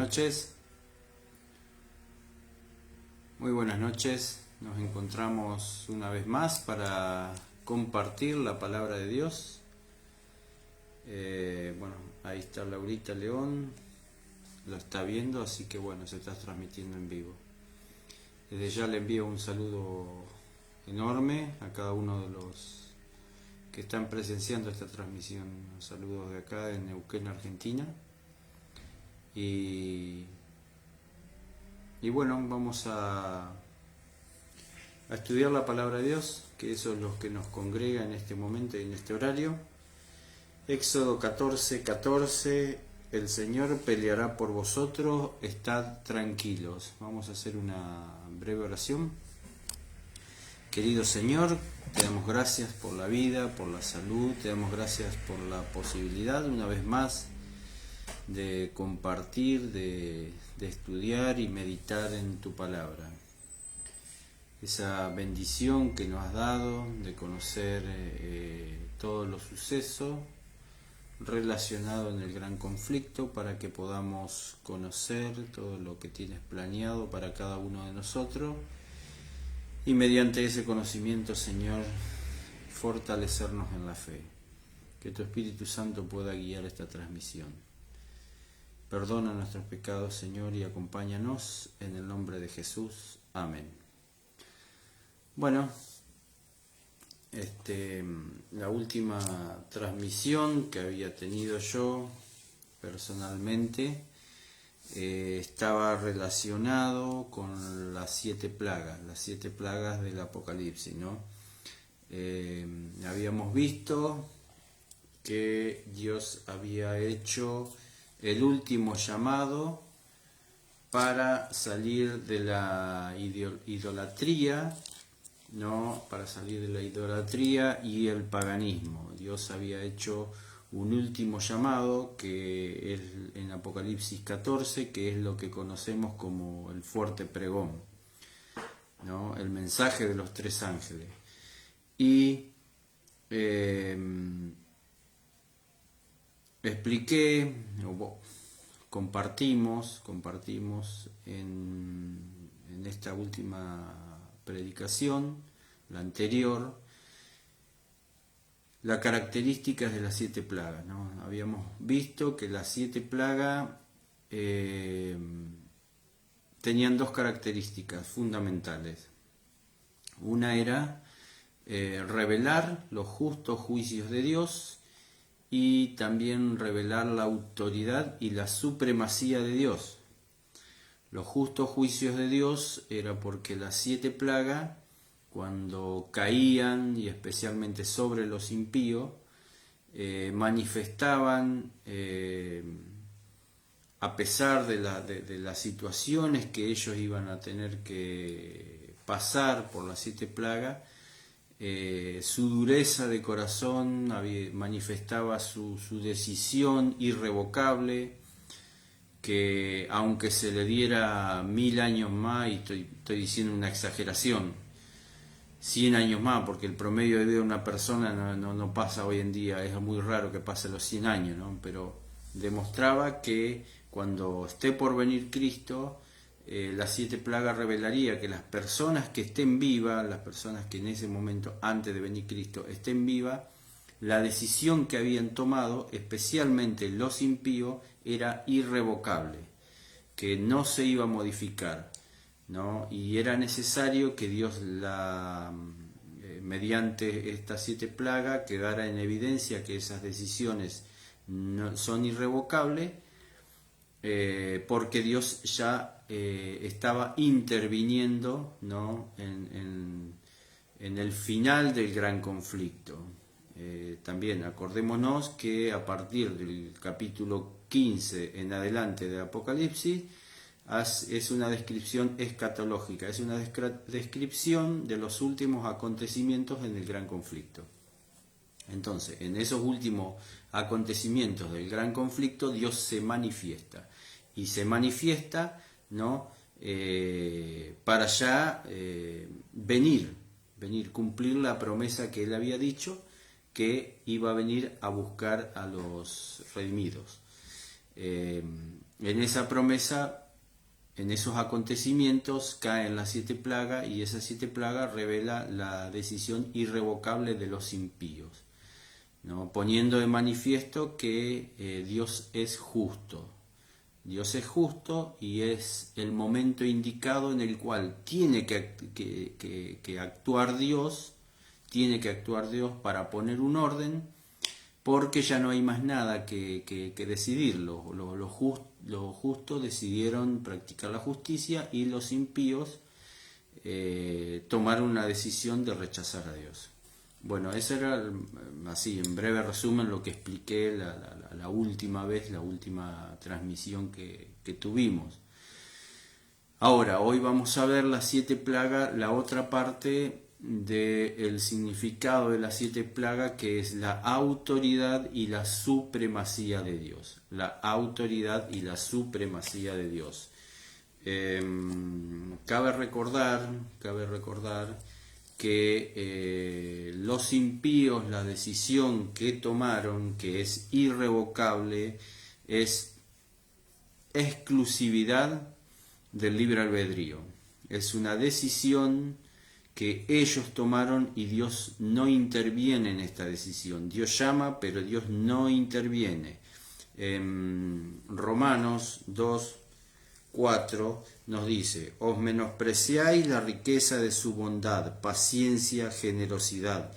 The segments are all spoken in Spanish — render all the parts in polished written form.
noches. Muy buenas noches. Nos encontramos una vez más para compartir la palabra de Dios. Bueno, ahí está Laurita León, lo está viendo, así que bueno, se está transmitiendo en vivo. Desde ya le envío un saludo enorme a cada uno de los que están presenciando esta transmisión. Saludos de acá en Neuquén, Argentina. Y bueno, vamos a estudiar la palabra de Dios, que eso es lo que nos congrega en este momento y en este horario. Éxodo 14:14, el Señor peleará por vosotros, estad tranquilos. Vamos a hacer una breve oración. Querido Señor, te damos gracias por la vida, por la salud, te damos gracias por la posibilidad una vez más de compartir, de estudiar y meditar en tu palabra. Esa bendición que nos has dado de conocer todos los sucesos relacionados en el gran conflicto, para que podamos conocer todo lo que tienes planeado para cada uno de nosotros y mediante ese conocimiento, Señor, fortalecernos en la fe. Que tu Espíritu Santo pueda guiar esta transmisión. Perdona nuestros pecados, Señor, y acompáñanos en el nombre de Jesús. Amén. Bueno, la última transmisión que había tenido yo personalmente estaba relacionado con las 7 plagas del Apocalipsis, ¿no? Habíamos visto que Dios había hecho el último llamado para salir de la idolatría, ¿no? Para salir de la idolatría y el paganismo. Dios había hecho un último llamado, que es en Apocalipsis 14, que es lo que conocemos como el fuerte pregón, ¿no? El mensaje de los 3 ángeles. Y expliqué, compartimos en esta última predicación, la anterior, las características de las 7 plagas, ¿no? Habíamos visto que las 7 plagas tenían 2 características fundamentales. Una era revelar los justos juicios de Dios, y también revelar la autoridad y la supremacía de Dios. Los justos juicios de Dios era porque las 7 plagas, cuando caían, y especialmente sobre los impíos, manifestaban, a pesar de las situaciones que ellos iban a tener que pasar por las 7 plagas, su dureza de corazón manifestaba su decisión irrevocable, que aunque se le diera 1000 años más, y estoy diciendo una exageración, 100 años más, porque el promedio de vida de una persona no pasa hoy en día, es muy raro que pase los 100 años, ¿no? Pero demostraba que cuando esté por venir Cristo, las 7 plagas revelaría que las personas que estén vivas, las personas que en ese momento, antes de venir Cristo, estén vivas, la decisión que habían tomado, especialmente los impíos, era irrevocable, que no se iba a modificar, ¿no? Y era necesario que Dios, mediante estas 7 plagas, quedara en evidencia que esas decisiones no son irrevocables, porque Dios ya estaba interviniendo, ¿no? en el final del gran conflicto. También acordémonos que a partir del capítulo 15 en adelante de Apocalipsis es una descripción escatológica, es una descripción de los últimos acontecimientos en el gran conflicto. Entonces, en esos últimos acontecimientos del gran conflicto, Dios se manifiesta, y se manifiesta, ¿no? Para ya venir, cumplir la promesa que Él había dicho, que iba a venir a buscar a los redimidos. en esa promesa, en esos acontecimientos, caen las 7 plagas, y esas 7 plagas revela la decisión irrevocable de los impíos, ¿no? Poniendo de manifiesto que Dios es justo. Dios es justo y es el momento indicado en el cual tiene que actuar Dios, para poner un orden, porque ya no hay más nada que decidir. Los justos decidieron practicar la justicia y los impíos tomaron una decisión de rechazar a Dios. Bueno, ese era, así, en breve resumen, lo que expliqué la última vez, la última transmisión que tuvimos. Ahora, hoy vamos a ver las 7 plagas, la otra parte del significado de las 7 plagas, que es la autoridad y la supremacía de Dios. La autoridad y la supremacía de Dios. Cabe recordar que los impíos, la decisión que tomaron, que es irrevocable, es exclusividad del libre albedrío. Es una decisión que ellos tomaron y Dios no interviene en esta decisión. Dios llama, pero Dios no interviene. Romanos 2:4 nos dice: os menospreciáis la riqueza de su bondad, paciencia, generosidad,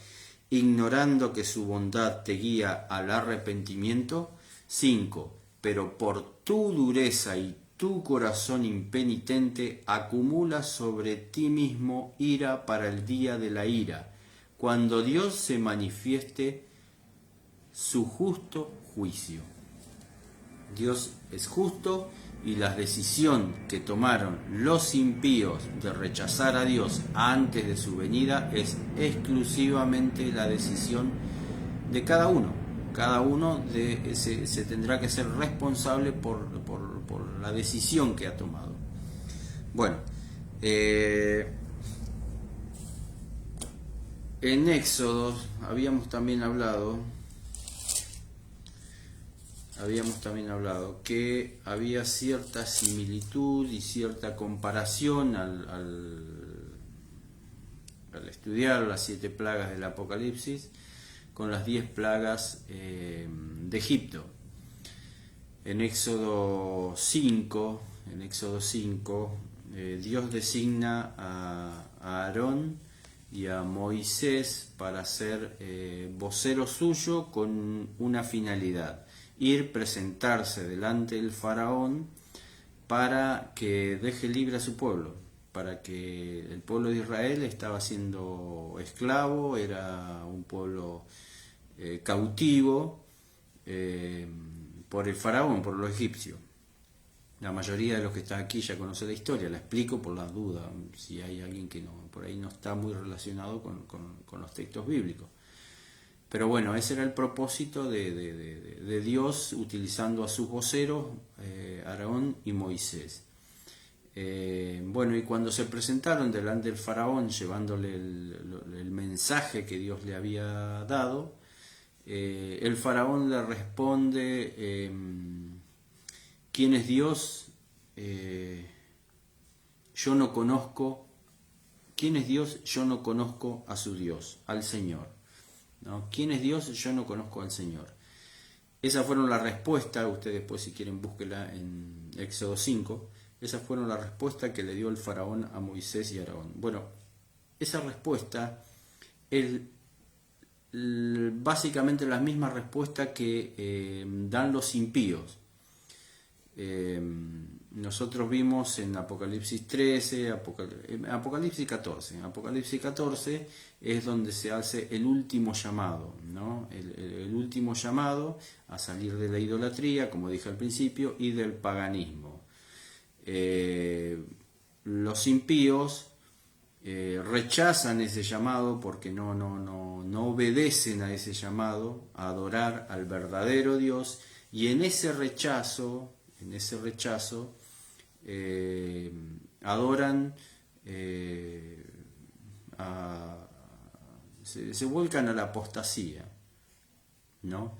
ignorando que su bondad te guía al arrepentimiento. 5. Pero por tu dureza y tu corazón impenitente acumulas sobre ti mismo ira para el día de la ira, cuando Dios se manifieste su justo juicio. Dios es justo y la decisión que tomaron los impíos de rechazar a Dios antes de su venida es exclusivamente la decisión de cada uno. Cada uno se tendrá que ser responsable por la decisión que ha tomado. Bueno, en Éxodo habíamos también hablado que había cierta similitud y cierta comparación al estudiar las 7 plagas del Apocalipsis con las 10 plagas de Egipto. En Éxodo 5, Dios designa a Aarón y a Moisés para ser vocero suyo con una finalidad: ir, presentarse delante del faraón para que deje libre a su pueblo, para que el pueblo de Israel estaba siendo esclavo, era un pueblo cautivo por el faraón, por los egipcios. La mayoría de los que están aquí ya conoce la historia, la explico por las dudas, si hay alguien que por ahí no está muy relacionado con los textos bíblicos. Pero bueno, ese era el propósito de Dios utilizando a sus voceros, Aarón y Moisés. Bueno, y cuando se presentaron delante del faraón llevándole el mensaje que Dios le había dado, el faraón le responde: ¿quién es Dios? Yo no conozco. ¿Quién es Dios? Yo no conozco a su Dios, al Señor, ¿no? ¿Quién es Dios? Yo no conozco al Señor. Esas fueron las respuestas. Ustedes después, si quieren, búsquela en Éxodo 5. Esas fueron las respuestas que le dio el faraón a Moisés y a Aarón. Bueno, esa respuesta es básicamente la misma respuesta que dan los impíos. Nosotros vimos en Apocalipsis 13, Apocalipsis 14. En Apocalipsis 14 es donde se hace el último llamado, ¿no? El último llamado a salir de la idolatría, como dije al principio, y del paganismo. Los impíos rechazan ese llamado porque no obedecen a ese llamado a adorar al verdadero Dios, y en ese rechazo adoran, se vuelcan a la apostasía, ¿no?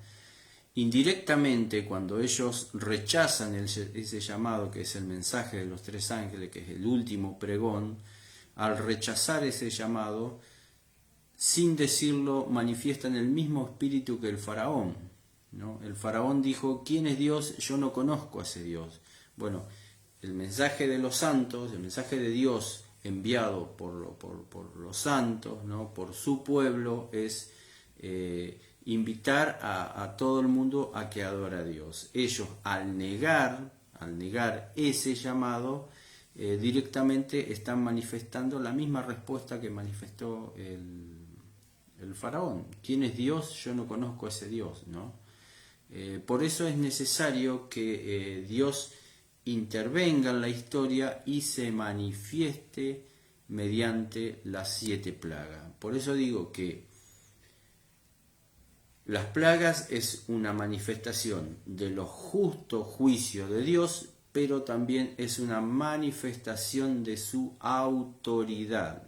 indirectamente, cuando ellos rechazan ese llamado que es el mensaje de los tres ángeles, que es el último pregón, al rechazar ese llamado, sin decirlo, manifiestan el mismo espíritu que el faraón, ¿no? El faraón dijo: ¿quién es Dios? Yo no conozco a ese Dios. Bueno, el mensaje de los santos, el mensaje de Dios enviado por los santos, ¿no? Por su pueblo, es invitar a todo el mundo a que adore a Dios. Ellos, al negar ese llamado, directamente están manifestando la misma respuesta que manifestó el faraón. ¿Quién es Dios? Yo no conozco a ese Dios, ¿no? Por eso es necesario que Dios intervenga en la historia y se manifieste mediante las 7 plagas. Por eso digo que las plagas es una manifestación de los justos juicios de Dios, pero también es una manifestación de su autoridad.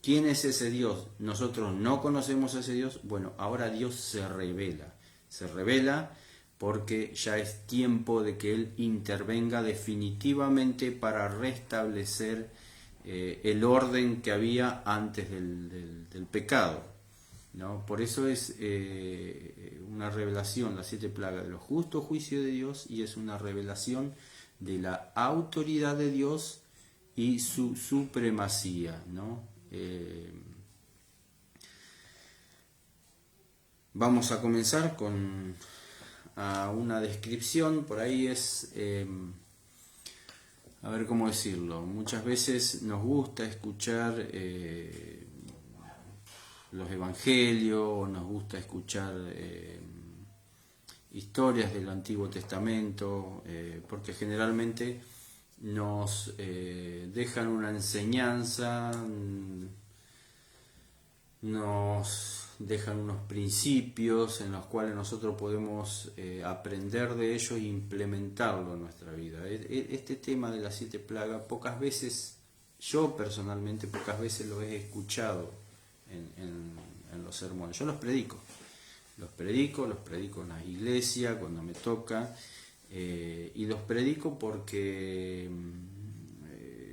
¿Quién es ese Dios? Nosotros no conocemos a ese Dios. Bueno, ahora Dios se revela. Se revela porque ya es tiempo de que Él intervenga definitivamente para restablecer el orden que había antes del pecado, ¿no? Por eso es una revelación, las 7 plagas, de los justos juicios de Dios, y es una revelación de la autoridad de Dios y su supremacía, ¿no? Vamos a comenzar con una descripción. Por ahí es, a ver cómo decirlo, muchas veces nos gusta escuchar los evangelios, o nos gusta escuchar historias del Antiguo Testamento, porque generalmente nos dejan una enseñanza, nos dejan unos principios en los cuales nosotros podemos aprender de ellos e implementarlo en nuestra vida. Este tema de las 7 plagas, pocas veces, yo personalmente pocas veces lo he escuchado en los sermones. Yo los predico en la iglesia cuando me toca, y los predico porque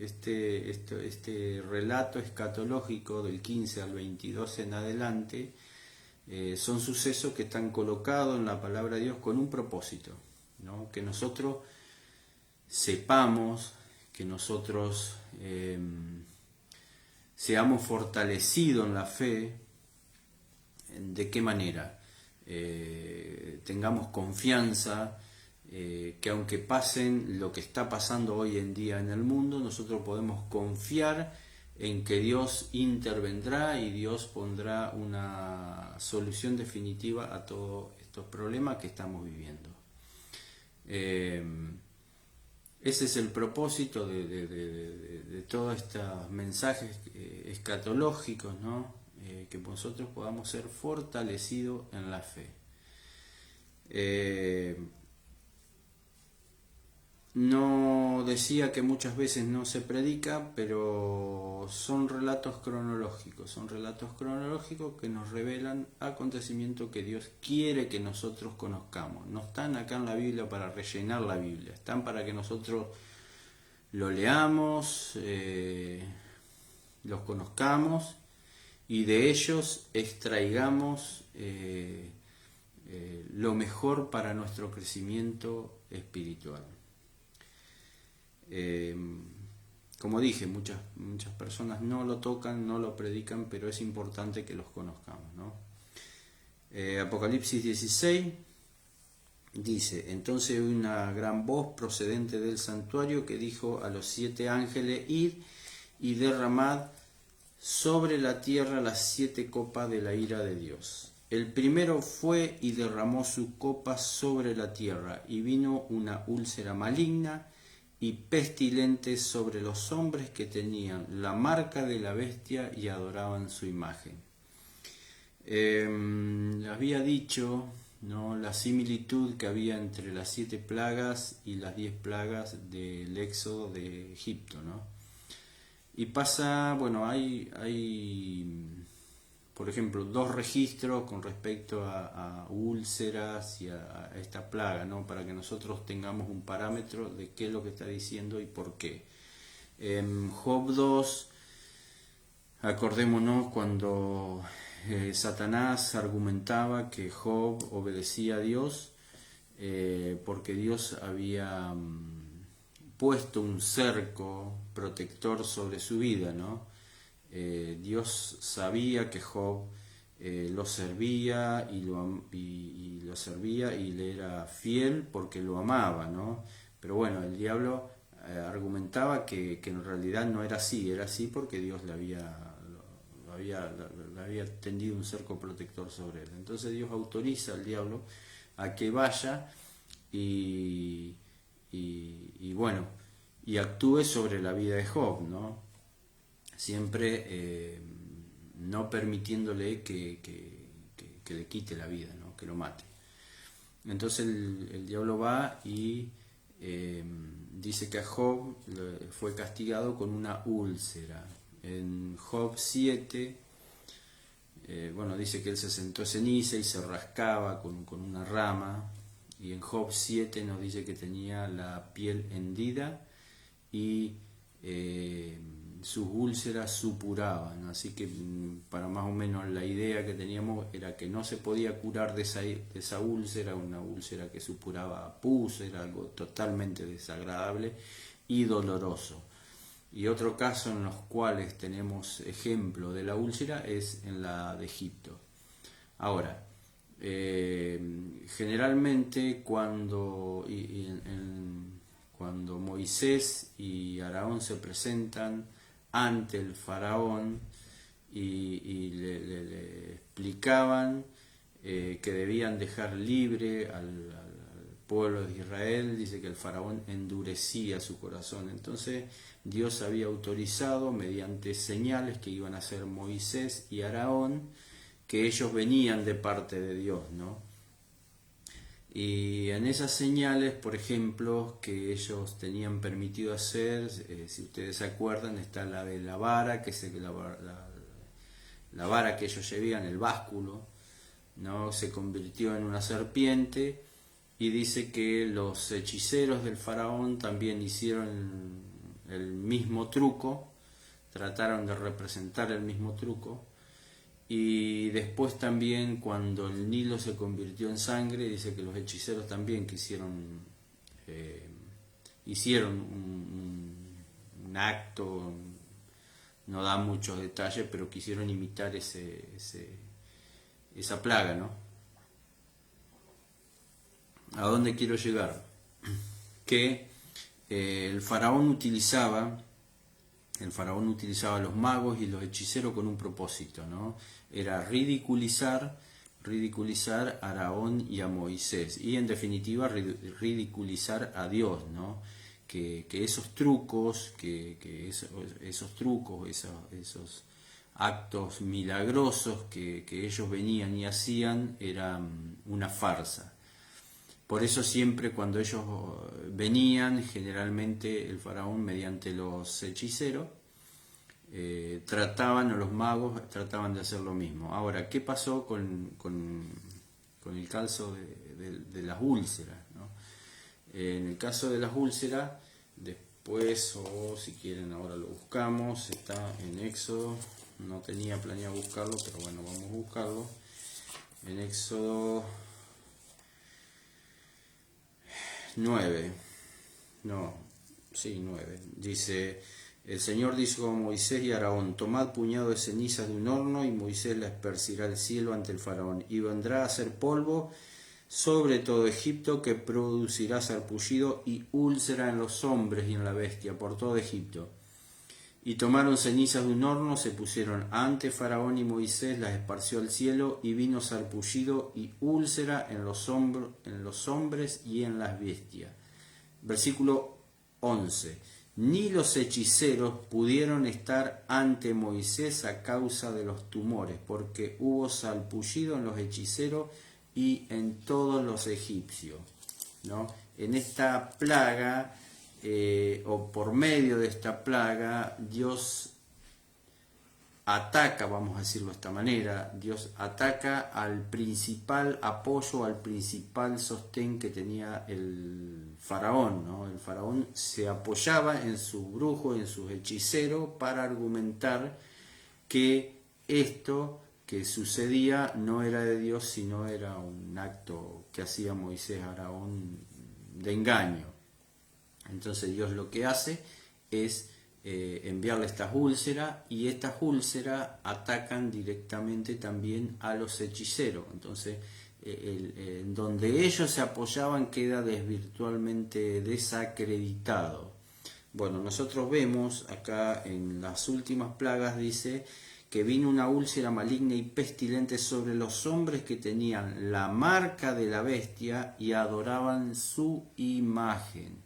este relato escatológico del 15 al 22 en adelante son sucesos que están colocados en la palabra de Dios con un propósito, ¿no? Que nosotros sepamos, que nosotros seamos fortalecidos en la fe. ¿De qué manera? Tengamos confianza, que aunque pasen lo que está pasando hoy en día en el mundo, nosotros podemos confiar en que Dios intervendrá y Dios pondrá una solución definitiva a todos estos problemas que estamos viviendo. Ese es el propósito de todos estos mensajes escatológicos, ¿no? Que nosotros podamos ser fortalecidos en la fe. No decía que muchas veces no se predica, pero son relatos cronológicos que nos revelan acontecimientos que Dios quiere que nosotros conozcamos. No están acá en la Biblia para rellenar la Biblia, están para que nosotros lo leamos, los conozcamos y de ellos extraigamos lo mejor para nuestro crecimiento espiritual. Como dije, muchas personas no lo tocan, no lo predican, pero es importante que los conozcamos, ¿no? Apocalipsis 16 dice: entonces oí una gran voz procedente del santuario que dijo a los 7 ángeles: id y derramad sobre la tierra las 7 copas de la ira de Dios. El primero fue y derramó su copa sobre la tierra, y vino una úlcera maligna y pestilente sobre los hombres que tenían la marca de la bestia y adoraban su imagen. Había dicho, ¿no?, la similitud que había entre las 7 plagas y las 10 plagas del éxodo de Egipto, ¿no? Y pasa, bueno, hay por ejemplo, dos registros con respecto a úlceras y a esta plaga, ¿no? Para que nosotros tengamos un parámetro de qué es lo que está diciendo y por qué. En Job 2, acordémonos cuando Satanás argumentaba que Job obedecía a Dios porque Dios había puesto un cerco protector sobre su vida, ¿no? Dios sabía que Job lo servía y lo servía y le era fiel porque lo amaba, ¿no? Pero bueno, el diablo argumentaba que en realidad no era así porque Dios le había tendido un cerco protector sobre él. Entonces Dios autoriza al diablo a que vaya y bueno, y actúe sobre la vida de Job, ¿no? Siempre no permitiéndole que le quite la vida, ¿no? Que lo mate. Entonces el diablo va y dice que a Job fue castigado con una úlcera. En Job 7, bueno, dice que él se sentó ceniza y se rascaba con una rama. Y en Job 7 nos dice que tenía la piel hendida y sus úlceras supuraban, así que para más o menos la idea que teníamos era que no se podía curar de esa úlcera, una úlcera que supuraba pus, era algo totalmente desagradable y doloroso. Y otro caso en los cuales tenemos ejemplo de la úlcera es en la de Egipto. Ahora, generalmente cuando Moisés y Aarón se presentan ante el faraón y le explicaban que debían dejar libre al pueblo de Israel, dice que el faraón endurecía su corazón. Entonces Dios había autorizado mediante señales que iban a hacer Moisés y Aarón, que ellos venían de parte de Dios, ¿no? Y en esas señales, por ejemplo, que ellos tenían permitido hacer, si ustedes se acuerdan, está la de la vara, que es la vara que ellos llevaban, el básculo, ¿no? Se convirtió en una serpiente, y dice que los hechiceros del faraón también hicieron el mismo truco, trataron de representar el mismo truco. Y después también cuando el Nilo se convirtió en sangre, dice que los hechiceros también hicieron un acto, no da muchos detalles, pero quisieron imitar esa plaga, ¿no? ¿A dónde quiero llegar? Que el faraón utilizaba a los magos y los hechiceros con un propósito, ¿no? Era ridiculizar a Aarón y a Moisés, y en definitiva ridiculizar a Dios, ¿no? Que esos trucos, esos actos milagrosos que ellos venían y hacían eran una farsa. Por eso siempre cuando ellos venían, generalmente el faraón mediante los hechiceros, los magos trataban de hacer lo mismo. Ahora, ¿qué pasó con el caso de las úlceras, ¿no? En el caso de las úlceras, después, o si quieren ahora lo buscamos, está en Éxodo, no tenía planeado buscarlo, pero bueno, vamos a buscarlo. En Éxodo 9, dice: el Señor dijo a Moisés y a Aarón: tomad puñado de cenizas de un horno, y Moisés la esparcirá al cielo ante el faraón, y vendrá a ser polvo sobre todo Egipto, que producirá sarpullido y úlcera en los hombres y en la bestia por todo Egipto. Y tomaron cenizas de un horno, se pusieron ante Faraón, y Moisés las esparció al cielo, y vino sarpullido y úlcera en los hombres y en las bestias. Versículo 11. Ni los hechiceros pudieron estar ante Moisés a causa de los tumores, porque hubo sarpullido en los hechiceros y en todos los egipcios, ¿no? En esta plaga, o por medio de esta plaga, Dios ataca, vamos a decirlo de esta manera, Dios ataca al principal apoyo, al principal sostén que tenía el faraón, ¿no? El faraón se apoyaba en su brujo, en sus hechiceros, para argumentar que esto que sucedía no era de Dios, sino era un acto que hacía Moisés a Aarón de engaño. Entonces Dios lo que hace es enviarle estas úlceras, y estas úlceras atacan directamente también a los hechiceros. Entonces donde ellos se apoyaban queda virtualmente desacreditado. Bueno, nosotros vemos acá en las últimas plagas, dice que vino una úlcera maligna y pestilente sobre los hombres que tenían la marca de la bestia y adoraban su imagen.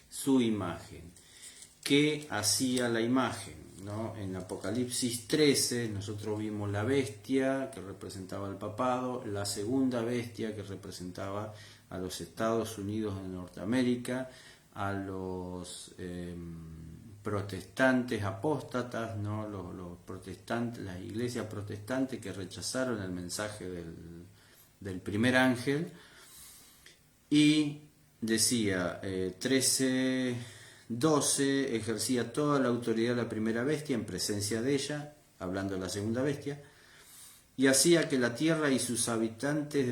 Su imagen. ¿Qué hacía la imagen? ¿No? En Apocalipsis 13 nosotros vimos la bestia que representaba al papado, la segunda bestia que representaba a los Estados Unidos de Norteamérica, a los protestantes apóstatas, ¿no? Los protestantes, las iglesias protestantes que rechazaron el mensaje del primer ángel. Y decía 13:12, ejercía toda la autoridad de la primera bestia en presencia de ella, hablando de la segunda bestia, y hacía que la tierra y sus habitantes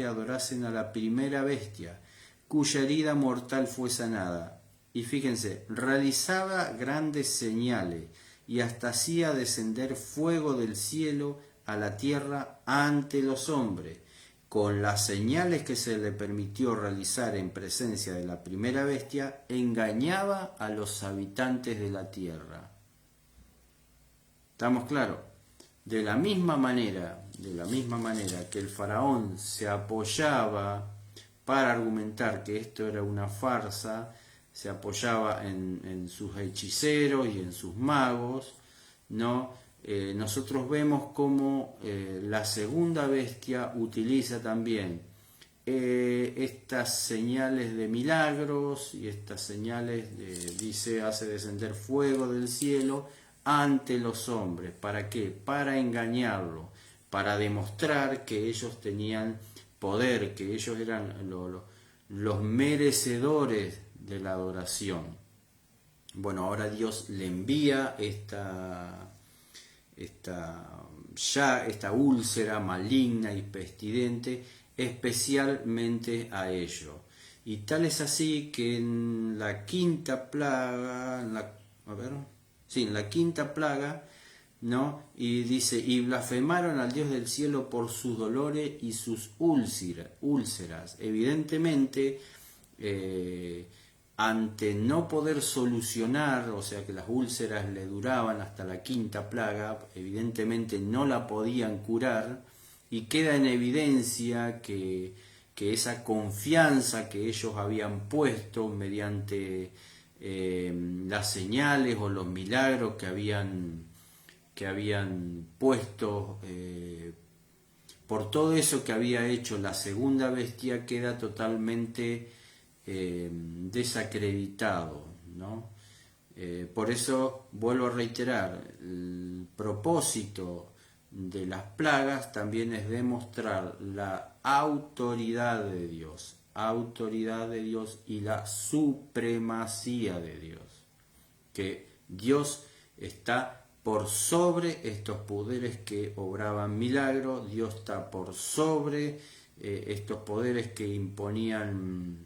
adorasen a la primera bestia, cuya herida mortal fue sanada. Y fíjense, realizaba grandes señales y hasta hacía descender fuego del cielo a la tierra ante los hombres. Con las señales que se le permitió realizar en presencia de la primera bestia, engañaba a los habitantes de la tierra. ¿Estamos claros? De la misma manera que el faraón se apoyaba para argumentar que esto era una farsa, se apoyaba en sus hechiceros y en sus magos, ¿no? Nosotros vemos cómo la segunda bestia utiliza también estas señales de milagros y estas señales dice, hace descender fuego del cielo ante los hombres. ¿Para qué? Para engañarlo, para demostrar que ellos tenían poder, que ellos eran los merecedores de la adoración. Bueno, ahora Dios le envía esta úlcera maligna y pestilente especialmente a ellos. Y tal es así que en la quinta plaga, en la quinta plaga, ¿no? Y dice, y blasfemaron al Dios del cielo por sus dolores y sus úlceras. Evidentemente, ante no poder solucionar, o sea que las úlceras le duraban hasta la quinta plaga, evidentemente no la podían curar, y queda en evidencia que esa confianza que ellos habían puesto mediante las señales o los milagros que habían puesto, por todo eso que había hecho la segunda bestia, queda totalmente desacreditado, ¿no? Por eso vuelvo a reiterar, el propósito de las plagas también es demostrar la autoridad de Dios y la supremacía de Dios, que Dios está por sobre estos poderes que obraban milagros, Dios está por sobre estos poderes que imponían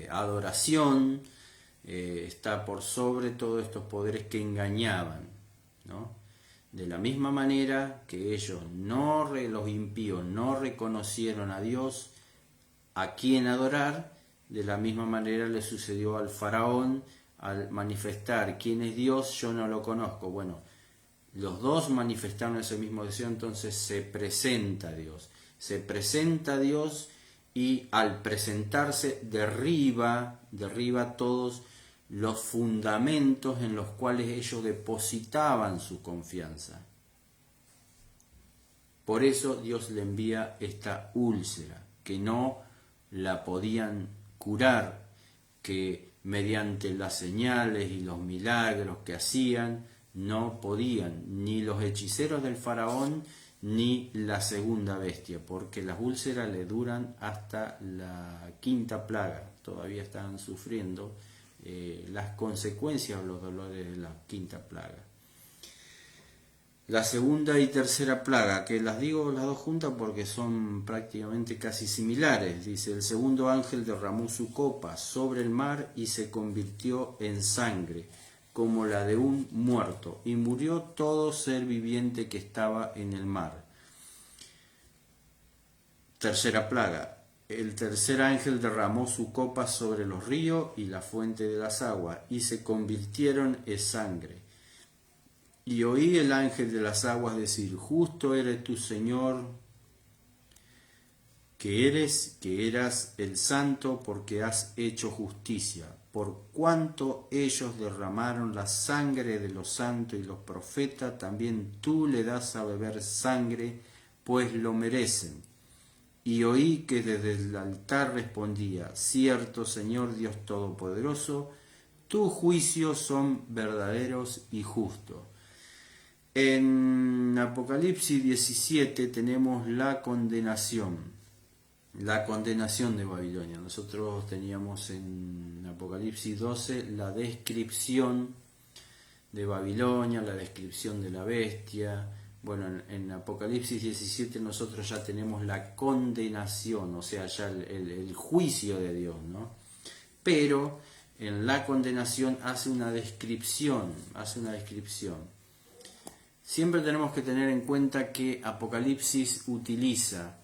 adoración, está por sobre todos estos poderes que engañaban, ¿no? De la misma manera que ellos los impíos no reconocieron a Dios a quien adorar, de la misma manera le sucedió al faraón al manifestar quién es Dios, yo no lo conozco. Bueno, los dos manifestaron ese mismo deseo, entonces se presenta a Dios y al presentarse derriba todos los fundamentos en los cuales ellos depositaban su confianza. Por eso Dios le envía esta úlcera, que no la podían curar, que mediante las señales y los milagros que hacían No podían, ni los hechiceros del faraón, ni la segunda bestia, porque las úlceras le duran hasta la quinta plaga. Todavía están sufriendo las consecuencias o los dolores de la quinta plaga. La segunda y tercera plaga, que las digo las dos juntas porque son prácticamente casi similares. Dice, el segundo ángel derramó su copa sobre el mar y se convirtió en sangre, como la de un muerto, y murió todo ser viviente que estaba en el mar. Tercera plaga, el tercer ángel derramó su copa sobre los ríos y la fuente de las aguas, y se convirtieron en sangre. Y oí el ángel de las aguas decir, justo eres tu Señor, que eras el santo, porque has hecho justicia, por cuanto ellos derramaron la sangre de los santos y los profetas, también tú le das a beber sangre, pues lo merecen. Y oí que desde el altar respondía, cierto Señor Dios Todopoderoso, tus juicios son verdaderos y justos. En Apocalipsis 17 tenemos la condenación de Babilonia. Nosotros teníamos en Apocalipsis 12 la descripción de Babilonia, la descripción de la bestia. Bueno, en Apocalipsis 17 nosotros ya tenemos la condenación, o sea, ya el juicio de Dios, ¿no? Pero en la condenación hace una descripción. Siempre tenemos que tener en cuenta que Apocalipsis utiliza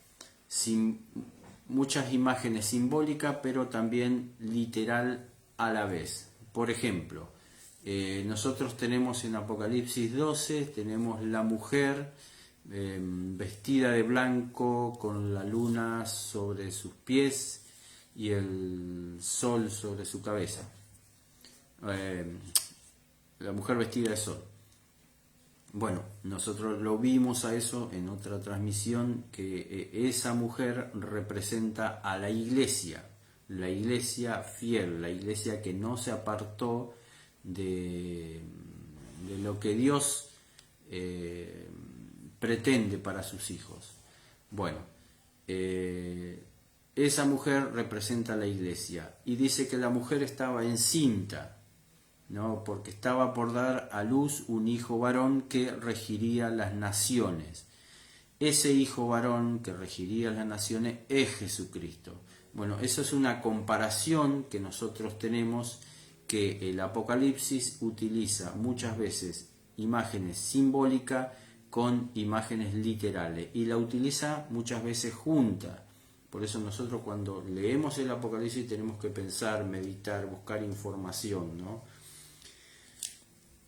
muchas imágenes simbólicas, pero también literal a la vez. Por ejemplo, nosotros tenemos en Apocalipsis 12, tenemos la mujer vestida de blanco con la luna sobre sus pies y el sol sobre su cabeza. La mujer vestida de sol. Bueno, nosotros lo vimos a eso en otra transmisión, que esa mujer representa a la iglesia fiel, la iglesia que no se apartó de lo que Dios pretende para sus hijos. Bueno, esa mujer representa a la iglesia y dice que la mujer estaba encinta, ¿no? Porque estaba por dar a luz un hijo varón que regiría las naciones. Ese hijo varón que regiría las naciones es Jesucristo. Bueno, eso es una comparación que nosotros tenemos, que el Apocalipsis utiliza muchas veces imágenes simbólicas con imágenes literales y la utiliza muchas veces junta. Por eso nosotros cuando leemos el Apocalipsis tenemos que pensar, meditar, buscar información, ¿no?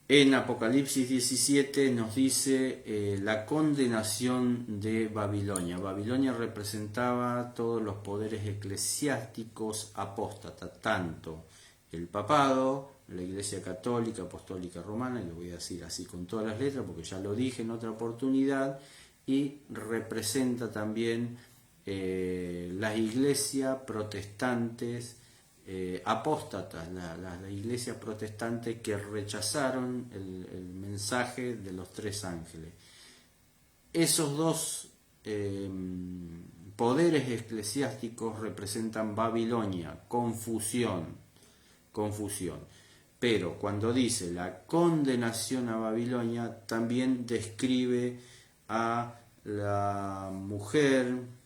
En Apocalipsis 17 nos dice la condenación de Babilonia. Babilonia representaba todos los poderes eclesiásticos apóstatas, tanto el papado, la Iglesia Católica, Apostólica Romana, y lo voy a decir así con todas las letras porque ya lo dije en otra oportunidad, y representa también las iglesias protestantes, apóstatas, la iglesia protestante que rechazaron el mensaje de los tres ángeles. Esos dos poderes eclesiásticos representan Babilonia, confusión. Pero cuando dice la condenación a Babilonia, también describe a la mujer.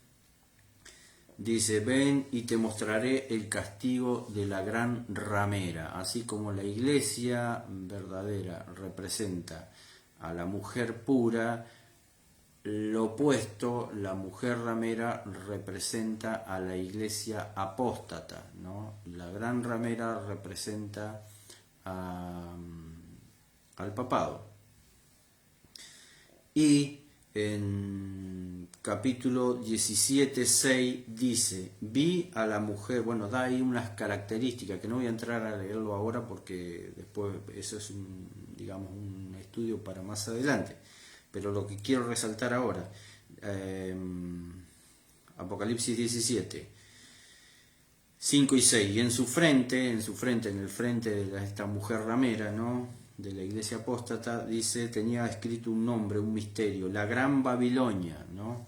Dice, ven y te mostraré el castigo de la gran ramera. Así como la iglesia verdadera representa a la mujer pura, lo opuesto, la mujer ramera representa a la iglesia apóstata, ¿no? La gran ramera representa al papado. Y en capítulo 17, 6 dice, vi a la mujer, bueno, da ahí unas características que no voy a entrar a leerlo ahora porque después eso es un estudio para más adelante, pero lo que quiero resaltar ahora, Apocalipsis 17, 5 y 6, y en el frente de esta mujer ramera, ¿no? de la iglesia apóstata, dice, tenía escrito un nombre, un misterio, la Gran Babilonia, ¿no?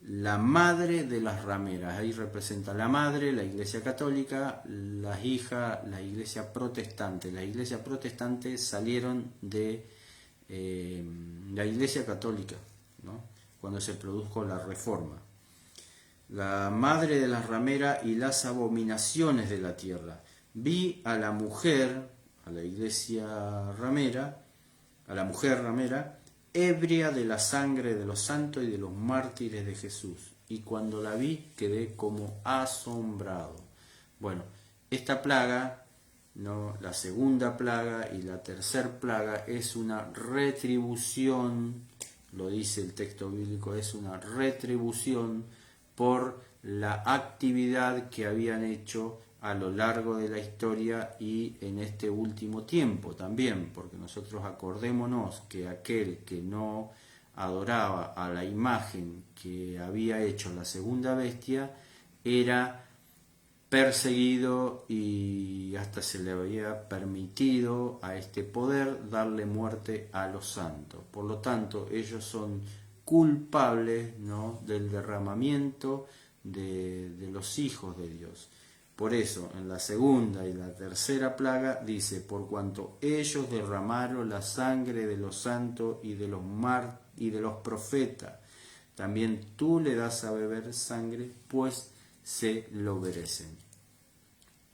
La madre de las rameras. Ahí representa la madre, la iglesia católica, las hijas, la iglesia protestante. Las iglesias protestantes salieron de la iglesia católica, ¿no? Cuando se produjo la reforma. La madre de las rameras y las abominaciones de la tierra. Vi a la mujer, a la iglesia ramera, a la mujer ramera, ebria de la sangre de los santos y de los mártires de Jesús. Y cuando la vi quedé como asombrado. Bueno, esta plaga, ¿no? La segunda plaga y la tercera plaga es una retribución, lo dice el texto bíblico, es una retribución por la actividad que habían hecho a lo largo de la historia y en este último tiempo también, porque nosotros acordémonos que aquel que no adoraba a la imagen que había hecho la segunda bestia era perseguido y hasta se le había permitido a este poder darle muerte a los santos. Por lo tanto, ellos son culpables, ¿no?, del derramamiento de los hijos de Dios. Por eso, en la segunda y la tercera plaga dice, por cuanto ellos derramaron la sangre de los santos y de los profetas, también tú le das a beber sangre, pues se lo merecen.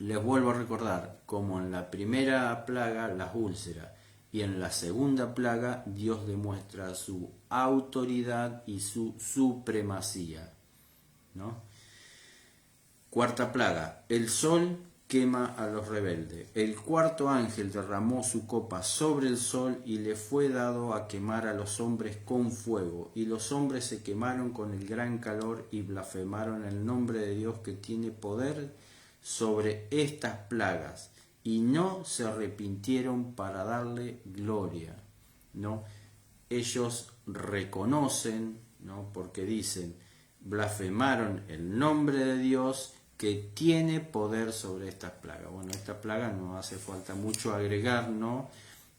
Les vuelvo a recordar, como en la primera plaga, las úlceras, y en la segunda plaga, Dios demuestra su autoridad y su supremacía, ¿no? Cuarta plaga, el sol quema a los rebeldes. El cuarto ángel derramó su copa sobre el sol y le fue dado a quemar a los hombres con fuego. Y los hombres se quemaron con el gran calor y blasfemaron el nombre de Dios que tiene poder sobre estas plagas. Y no se arrepintieron para darle gloria, ¿no? Ellos reconocen, ¿no?, porque dicen, blasfemaron el nombre de Dios que tiene poder sobre estas plagas. Bueno, esta plaga no hace falta mucho agregar, ¿no?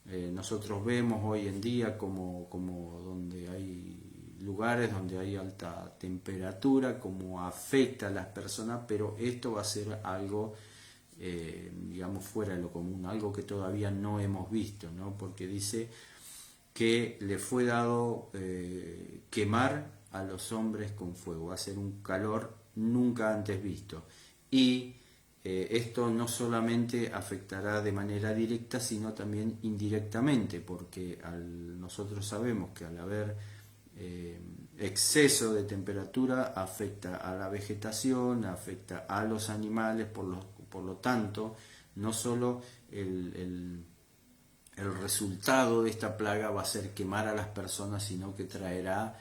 Nosotros vemos hoy en día como donde hay lugares donde hay alta temperatura, como afecta a las personas, pero esto va a ser algo, digamos, fuera de lo común, algo que todavía no hemos visto, ¿no? Porque dice que le fue dado quemar a los hombres con fuego, va a ser un calor nunca antes visto. Y esto no solamente afectará de manera directa, sino también indirectamente, porque nosotros sabemos que al haber exceso de temperatura afecta a la vegetación, afecta a los animales, por lo tanto, no solo el resultado de esta plaga va a ser quemar a las personas, sino que traerá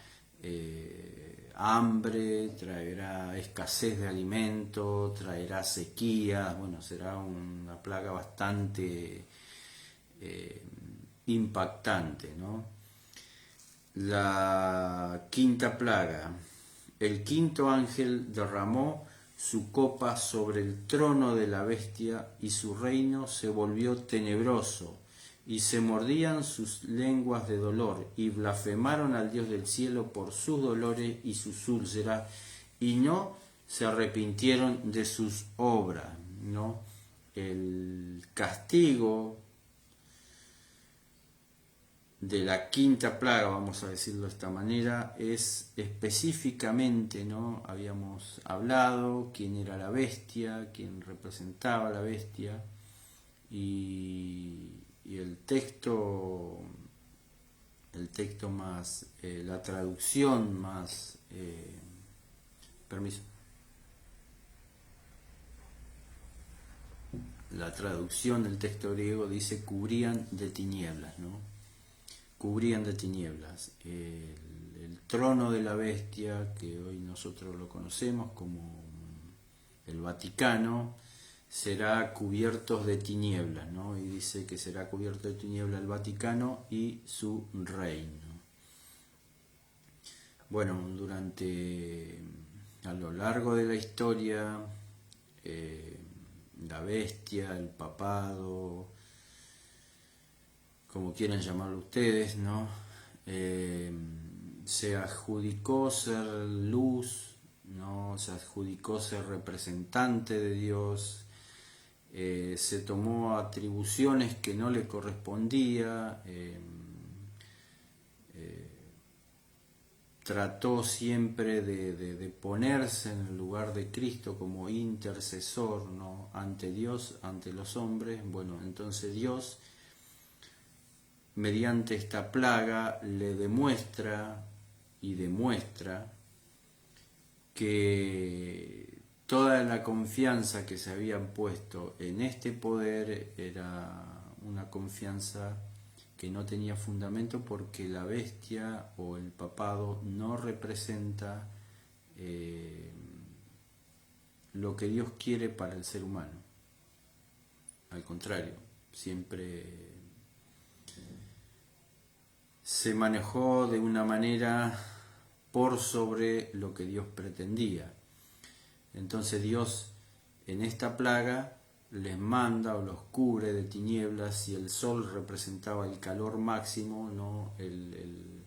hambre, traerá escasez de alimento, traerá sequías. Bueno, será una plaga bastante impactante, ¿no? La quinta plaga, el quinto ángel derramó su copa sobre el trono de la bestia y su reino se volvió tenebroso y se mordían sus lenguas de dolor y blasfemaron al Dios del cielo por sus dolores y sus úlceras y no se arrepintieron de sus obras, ¿no? El castigo de la quinta plaga, vamos a decirlo de esta manera, es específicamente, ¿no? Habíamos hablado quién era la bestia, quién representaba la bestia, y el texto más, la traducción más, la traducción del texto griego dice cubrían de tinieblas, ¿no? Cubrían de tinieblas. El trono de la bestia, que hoy nosotros lo conocemos como el Vaticano, será cubierto de tinieblas, ¿no? Y dice que será cubierto de tinieblas el Vaticano y su reino. Bueno, a lo largo de la historia, la bestia, el papado, como quieran llamarlo ustedes, ¿no? Se adjudicó ser luz, ¿no? Se adjudicó ser representante de Dios, se tomó atribuciones que no le correspondía, trató siempre de ponerse en el lugar de Cristo como intercesor, ¿no? Ante Dios, ante los hombres. Bueno, entonces Dios, mediante esta plaga, le demuestra y demuestra que toda la confianza que se habían puesto en este poder era una confianza que no tenía fundamento, porque la bestia o el papado no representa lo que Dios quiere para el ser humano. Al contrario, siempre se manejó de una manera por sobre lo que Dios pretendía. Entonces Dios en esta plaga les manda o los cubre de tinieblas, y el sol representaba el calor máximo, ¿no? El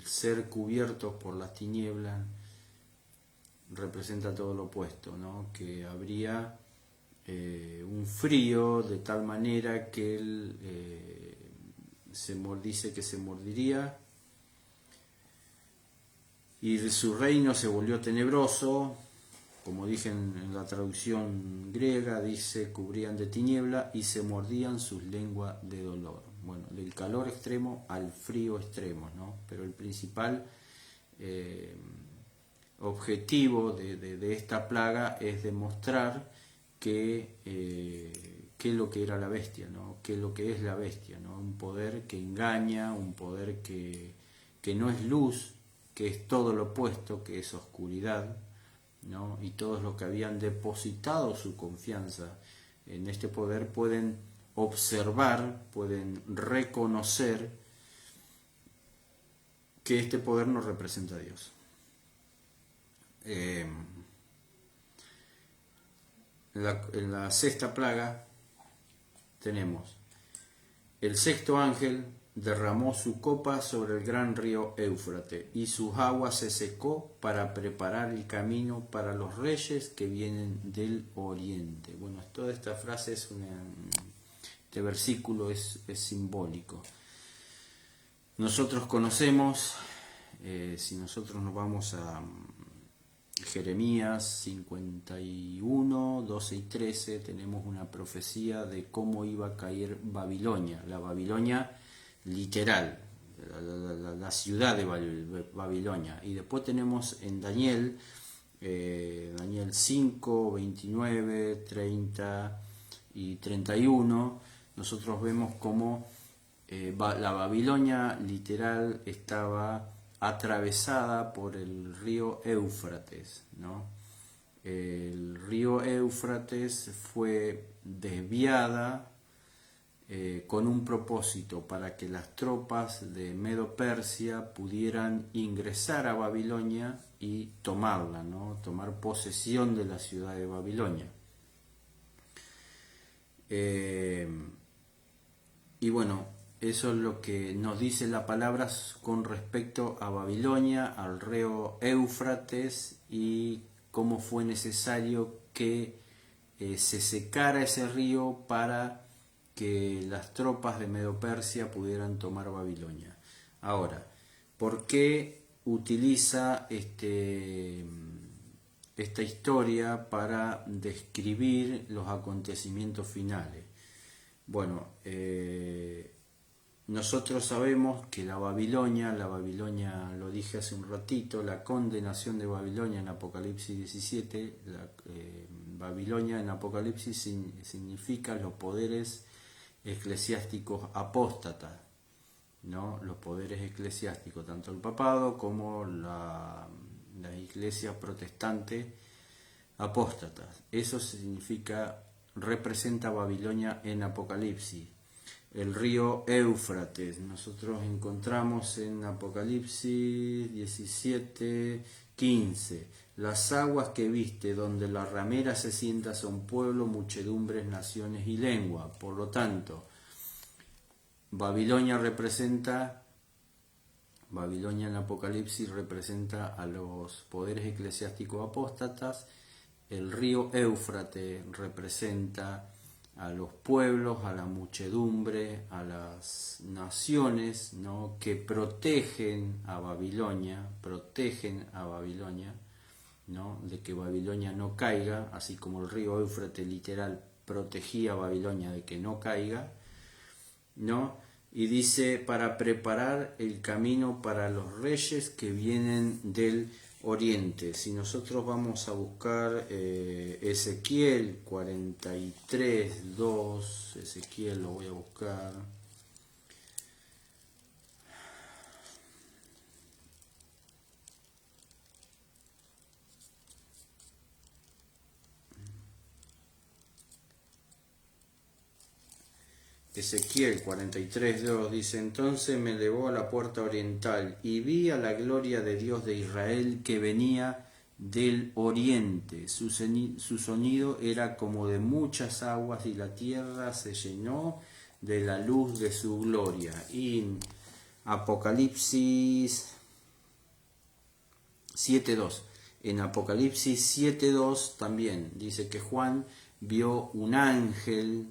ser cubiertos por las tinieblas representa todo lo opuesto, ¿no? Que habría un frío de tal manera que él dice que se mordiría, y su reino se volvió tenebroso. Como dije en la traducción griega, dice, cubrían de tiniebla y se mordían sus lenguas de dolor. Bueno, del calor extremo al frío extremo, ¿no? Pero el principal objetivo de esta plaga es demostrar qué es lo que era la bestia, ¿no? Qué es lo que es la bestia, ¿no? Un poder que engaña, un poder que no es luz, que es todo lo opuesto, que es oscuridad, ¿no? Y todos los que habían depositado su confianza en este poder pueden observar, pueden reconocer que este poder no representa a Dios. En la sexta plaga tenemos: el sexto ángel derramó su copa sobre el gran río Éufrates, y sus aguas se secó para preparar el camino para los reyes que vienen del oriente. Bueno, toda esta frase este versículo es simbólico. Nosotros conocemos, si nosotros nos vamos a Jeremías 51, 12 y 13, tenemos una profecía de cómo iba a caer Babilonia, la Babilonia literal, la ciudad de Babilonia. Y después tenemos en Daniel, Daniel 5, 29, 30 y 31, nosotros vemos cómo la Babilonia literal estaba atravesada por el río Éufrates, ¿no? El río Éufrates fue desviada con un propósito, para que las tropas de Medo-Persia pudieran ingresar a Babilonia y tomarla, ¿no? Tomar posesión de la ciudad de Babilonia. Y bueno, eso es lo que nos dice la palabra con respecto a Babilonia, al río Éufrates, y cómo fue necesario que se secara ese río para que las tropas de Medo-Persia pudieran tomar Babilonia. Ahora, ¿por qué utiliza esta historia para describir los acontecimientos finales? Bueno, nosotros sabemos que la Babilonia, lo dije hace un ratito, la condenación de Babilonia en Apocalipsis 17, Babilonia en Apocalipsis significa los poderes eclesiásticos apóstatas, ¿no? Los poderes eclesiásticos, tanto el papado como las iglesias protestantes apóstatas. Eso significa, representa Babilonia en Apocalipsis. El río Éufrates, nosotros encontramos en Apocalipsis 17, 15, las aguas que viste donde la ramera se sienta son pueblo, muchedumbres, naciones y lengua. Por lo tanto, Babilonia en Apocalipsis representa a los poderes eclesiásticos apóstatas, el río Éufrates representa a los pueblos, a la muchedumbre, a las naciones, ¿no?, que protegen a Babilonia, ¿no?, de que Babilonia no caiga, así como el río Éufrates literal protegía a Babilonia de que no caiga, ¿no? Y dice, para preparar el camino para los reyes que vienen del oriente. Si nosotros vamos a buscar Ezequiel 43, 2, Ezequiel lo voy a buscar. Ezequiel 43, 2 dice, entonces me llevó a la puerta oriental y vi a la gloria de Dios de Israel que venía del oriente. Su sonido era como de muchas aguas y la tierra se llenó de la luz de su gloria. Y en Apocalipsis 7.2. En Apocalipsis 7.2 también dice que Juan vio un ángel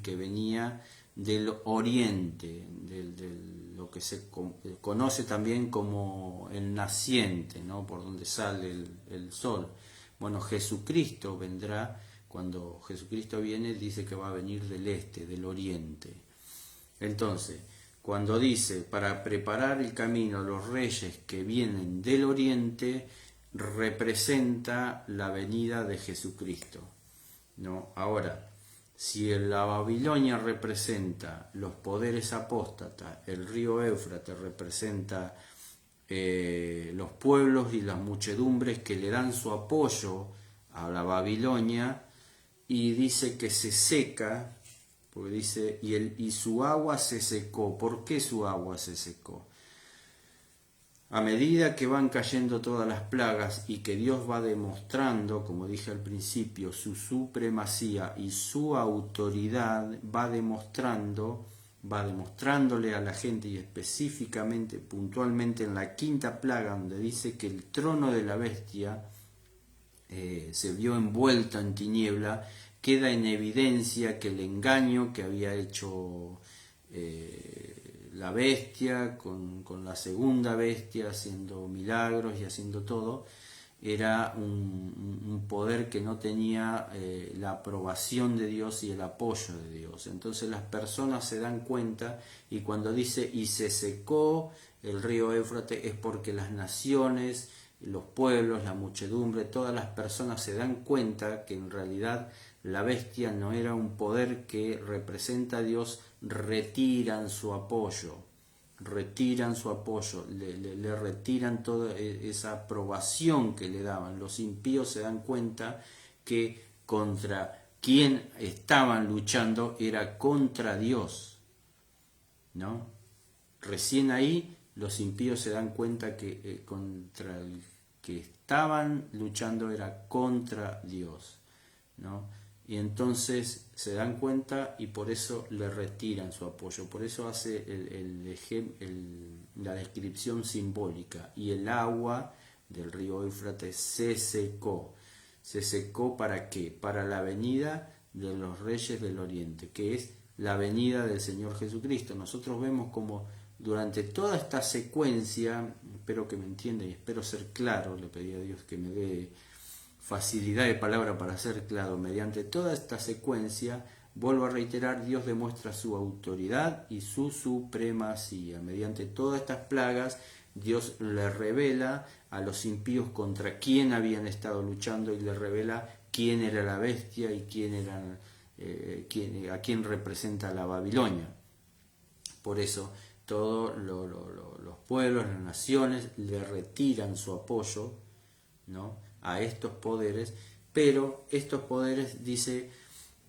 que venía del oriente, de lo que se conoce también como el naciente, ¿no?, por donde sale el sol. Bueno, Jesucristo vendrá, cuando Jesucristo viene, dice que va a venir del este, del oriente. Entonces, cuando dice, para preparar el camino a los reyes que vienen del oriente, representa la venida de Jesucristo, ¿no? Ahora, si la Babilonia representa los poderes apóstatas, el río Éufrates representa los pueblos y las muchedumbres que le dan su apoyo a la Babilonia, y dice que se seca, porque dice, y su agua se secó. ¿Por qué su agua se secó? A medida que van cayendo todas las plagas y que Dios va demostrando, como dije al principio, su supremacía y su autoridad, va demostrándole a la gente, y específicamente, puntualmente en la quinta plaga, donde dice que el trono de la bestia se vio envuelto en tiniebla, queda en evidencia que el engaño que había hecho la bestia con la segunda bestia, haciendo milagros y haciendo todo, era un poder que no tenía la aprobación de Dios y el apoyo de Dios. Entonces las personas se dan cuenta, y cuando dice y se secó el río Éufrates, es porque las naciones, los pueblos, la muchedumbre, todas las personas se dan cuenta que en realidad la bestia no era un poder que representa a Dios, retiran su apoyo, le retiran toda esa aprobación que le daban. Los impíos se dan cuenta que contra quien estaban luchando era contra Dios, ¿no? Recién ahí los impíos se dan cuenta que contra el que estaban luchando era contra Dios, ¿no? Y entonces se dan cuenta y por eso le retiran su apoyo. Por eso hace la descripción simbólica. Y el agua del río Éufrates se secó. ¿Se secó para qué? Para la venida de los reyes del oriente, que es la venida del Señor Jesucristo. Nosotros vemos como durante toda esta secuencia, espero que me entienda y espero ser claro, le pedí a Dios que me dé facilidad de palabra para ser claro, mediante toda esta secuencia, vuelvo a reiterar, Dios demuestra su autoridad y su supremacía. Mediante todas estas plagas, Dios le revela a los impíos contra quién habían estado luchando, y le revela quién era la bestia y a quién representa la Babilonia. Por eso todos los pueblos, las naciones le retiran su apoyo, ¿no?, a estos poderes, pero estos poderes, dice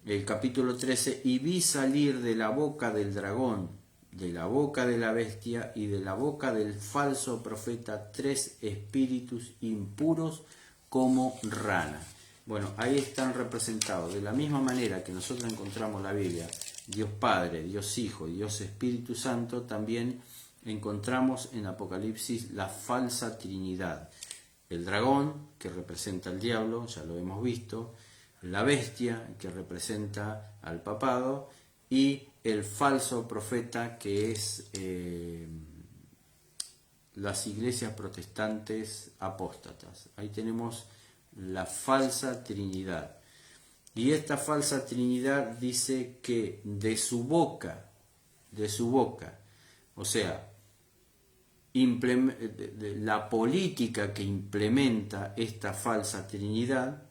el capítulo 13, y vi salir de la boca del dragón, de la boca de la bestia y de la boca del falso profeta 3 espíritus impuros como rana. Bueno, ahí están representados, de la misma manera que nosotros encontramos la Biblia Dios Padre, Dios Hijo y Dios Espíritu Santo, también encontramos en Apocalipsis la falsa Trinidad. El dragón, que representa al diablo, ya lo hemos visto, la bestia, que representa al papado, y el falso profeta, que es las iglesias protestantes apóstatas. Ahí tenemos la falsa Trinidad. Y esta falsa Trinidad dice que de su boca, o sea, la política que implementa esta falsa Trinidad,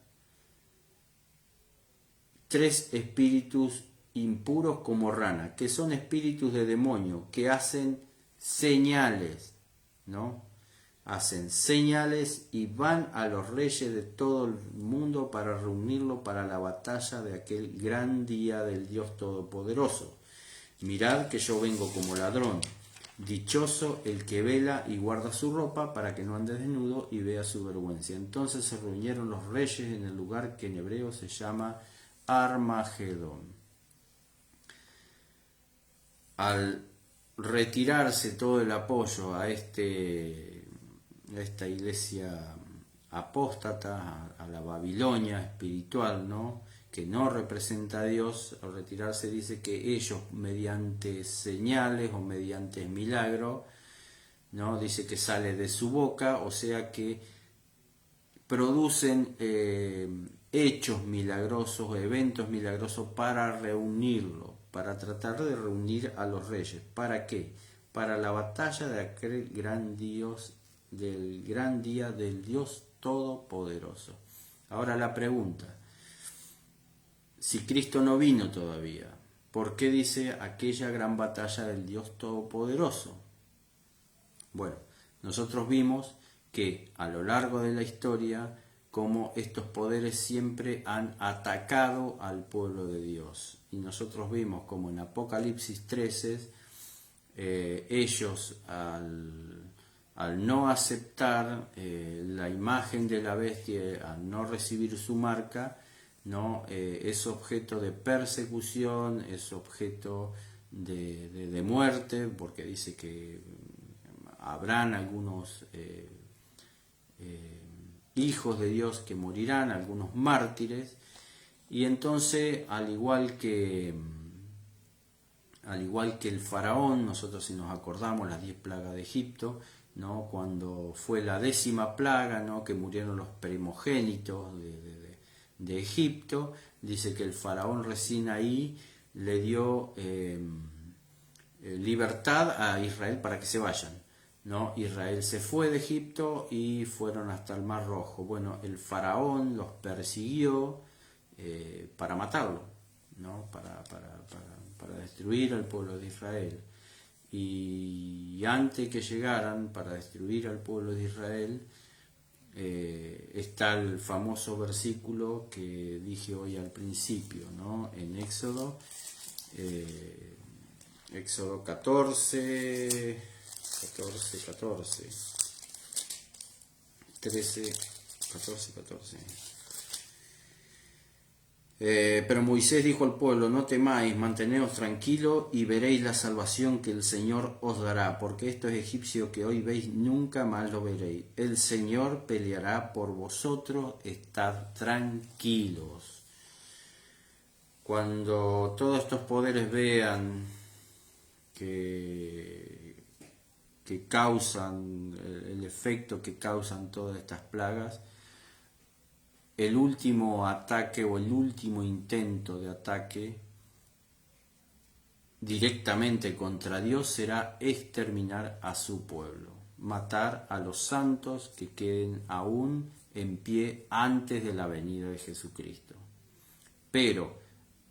3 espíritus impuros como rana, que son espíritus de demonio, que hacen señales, ¿no? Hacen señales y van a los reyes de todo el mundo para reunirlo para la batalla de aquel gran día del Dios Todopoderoso. Mirad que yo vengo como ladrón. Dichoso el que vela y guarda su ropa para que no ande desnudo y vea su vergüenza. Entonces se reunieron los reyes en el lugar que en hebreo se llama Armagedón. Al retirarse todo el apoyo a esta iglesia apóstata, a la Babilonia espiritual, ¿no?, que no representa a Dios, al retirarse dice que ellos mediante señales o mediante milagros, ¿no?, dice que sale de su boca, o sea que producen hechos milagrosos, eventos milagrosos para reunirlo, para tratar de reunir a los reyes. ¿Para qué? Para la batalla de aquel gran Dios, del gran día del Dios Todopoderoso. Ahora la pregunta: si Cristo no vino todavía, ¿por qué dice aquella gran batalla del Dios Todopoderoso? Bueno, nosotros vimos que a lo largo de la historia, como estos poderes siempre han atacado al pueblo de Dios. Y nosotros vimos como en Apocalipsis 13, ellos al no aceptar la imagen de la bestia, al no recibir su marca, ¿no?, es objeto de persecución, es objeto de muerte, porque dice que habrán algunos hijos de Dios que morirán, algunos mártires. Y entonces, al igual que el faraón, nosotros, si nos acordamos, las 10 plagas de Egipto, ¿no?, cuando fue la 10ª plaga, ¿no?, que murieron los primogénitos de Egipto, dice que el faraón recién ahí le dio libertad a Israel para que se vayan, ¿no? Israel se fue de Egipto y fueron hasta el Mar Rojo. Bueno, el faraón los persiguió para matarlo, ¿no?, para destruir al pueblo de Israel. Y antes que llegaran para destruir al pueblo de Israel, está el famoso versículo que dije hoy al principio, ¿no?, en Éxodo 14, 13, 14. Pero Moisés dijo al pueblo: no temáis, manteneos tranquilos y veréis la salvación que el Señor os dará, porque estos egipcios que hoy veis nunca más lo veréis. El Señor peleará por vosotros, estad tranquilos. Cuando todos estos poderes vean que causan el efecto que causan todas estas plagas, el último ataque o el último intento de ataque directamente contra Dios será exterminar a su pueblo, matar a los santos que queden aún en pie antes de la venida de Jesucristo. Pero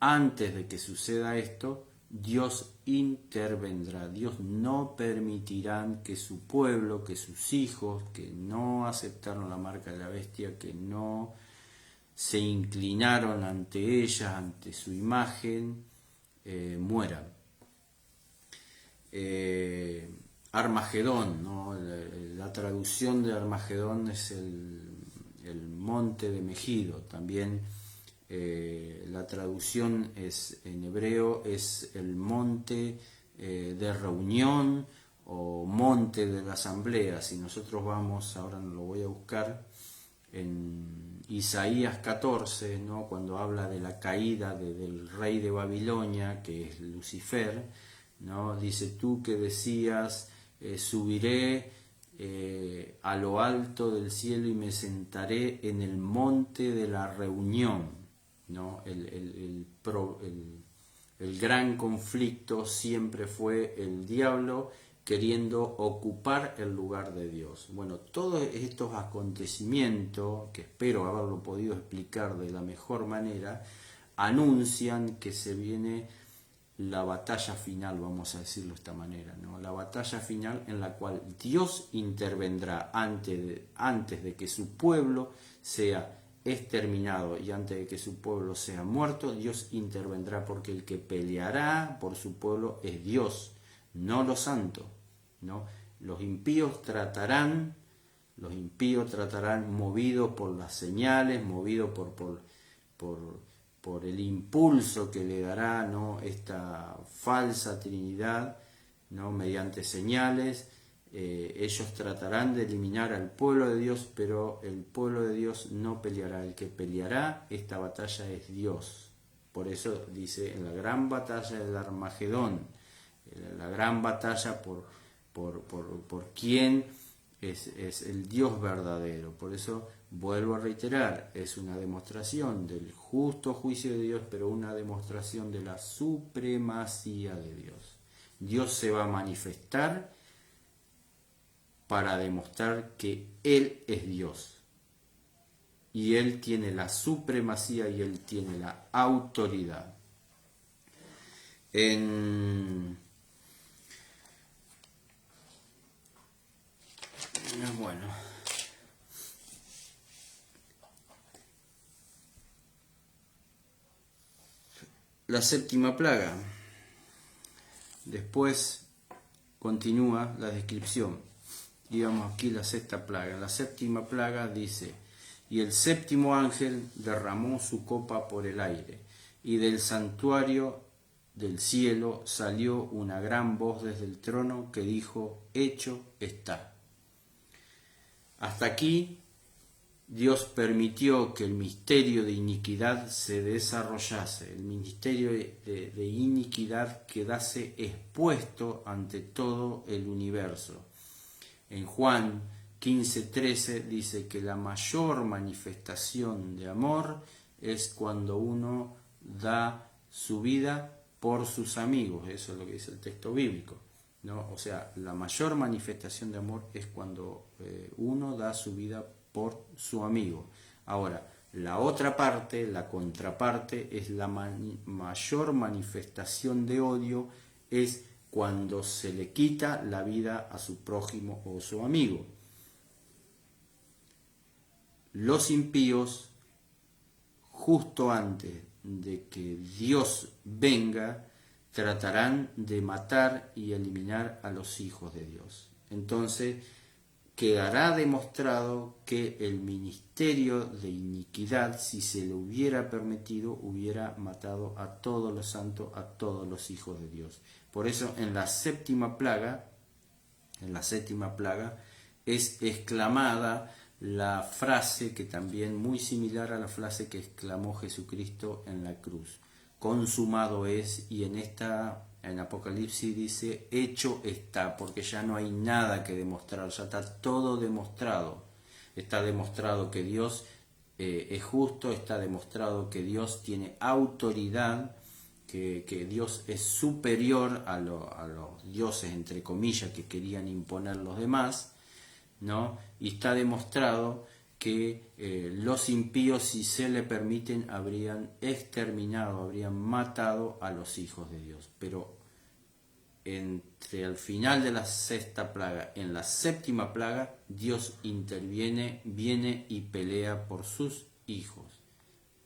antes de que suceda esto, Dios intervendrá. Dios no permitirá que su pueblo, que sus hijos, que no aceptaron la marca de la bestia, que no se inclinaron ante ella, ante su imagen, mueran. Armagedón, ¿no? La traducción de Armagedón es el monte de Megido. También la traducción es en hebreo es el monte de reunión o monte de la asamblea. Si nosotros vamos, ahora no lo voy a buscar, en Isaías 14, ¿no? Cuando habla de la caída del rey de Babilonia, que es Lucifer, ¿no? Dice: tú que decías, subiré a lo alto del cielo y me sentaré en el monte de la reunión, ¿no? El gran conflicto siempre fue el diablo queriendo ocupar el lugar de Dios. Bueno, todos estos acontecimientos, que espero haberlo podido explicar de la mejor manera, anuncian que se viene la batalla final, vamos a decirlo de esta manera, ¿no? La batalla final en la cual Dios intervendrá antes de que su pueblo sea exterminado y antes de que su pueblo sea muerto. Dios intervendrá, porque el que peleará por su pueblo es Dios, no los santos, ¿no? Los impíos tratarán movidos por las señales, movidos por el impulso que le dará, ¿no?, esta falsa Trinidad, ¿no?, mediante señales. Ellos tratarán de eliminar al pueblo de Dios, pero el pueblo de Dios no peleará. El que peleará esta batalla es Dios. Por eso dice, en la gran batalla del Armagedón, la gran batalla por quién es el Dios verdadero. Por eso vuelvo a reiterar, es una demostración del justo juicio de Dios, pero una demostración de la supremacía de Dios. Dios se va a manifestar para demostrar que Él es Dios. Y Él tiene la supremacía y Él tiene la autoridad. Bueno, la séptima plaga. Después continúa la descripción. Digamos aquí la sexta plaga. La séptima plaga dice: y el séptimo ángel derramó su copa por el aire, y del santuario del cielo salió una gran voz desde el trono que dijo: hecho está. Hasta aquí Dios permitió que el misterio de iniquidad se desarrollase, el misterio de iniquidad quedase expuesto ante todo el universo. En Juan 15:13 dice que la mayor manifestación de amor es cuando uno da su vida por sus amigos. Eso es lo que dice el texto bíblico, ¿no? O sea, la mayor manifestación de amor es cuando uno da su vida por su amigo. Ahora, la otra parte, la contraparte, es la mayor manifestación de odio, es cuando se le quita la vida a su prójimo o su amigo. Los impíos, justo antes de que Dios venga, tratarán de matar y eliminar a los hijos de Dios. Entonces, quedará demostrado que el ministerio de iniquidad, si se le hubiera permitido, hubiera matado a todos los santos, a todos los hijos de Dios. Por eso en la séptima plaga es exclamada la frase que también muy similar a la frase que exclamó Jesucristo en la cruz: consumado es. Y en Apocalipsis dice: hecho está, porque ya no hay nada que demostrar, ya está todo demostrado. Está demostrado que Dios es justo, está demostrado que Dios tiene autoridad, que Dios es superior a los dioses, entre comillas, que querían imponer los demás, ¿no? Y está demostrado que los impíos, si se le permiten, habrían exterminado, habrían matado a los hijos de Dios. Pero entre el final de la sexta plaga, en la séptima plaga, Dios interviene, viene y pelea por sus hijos.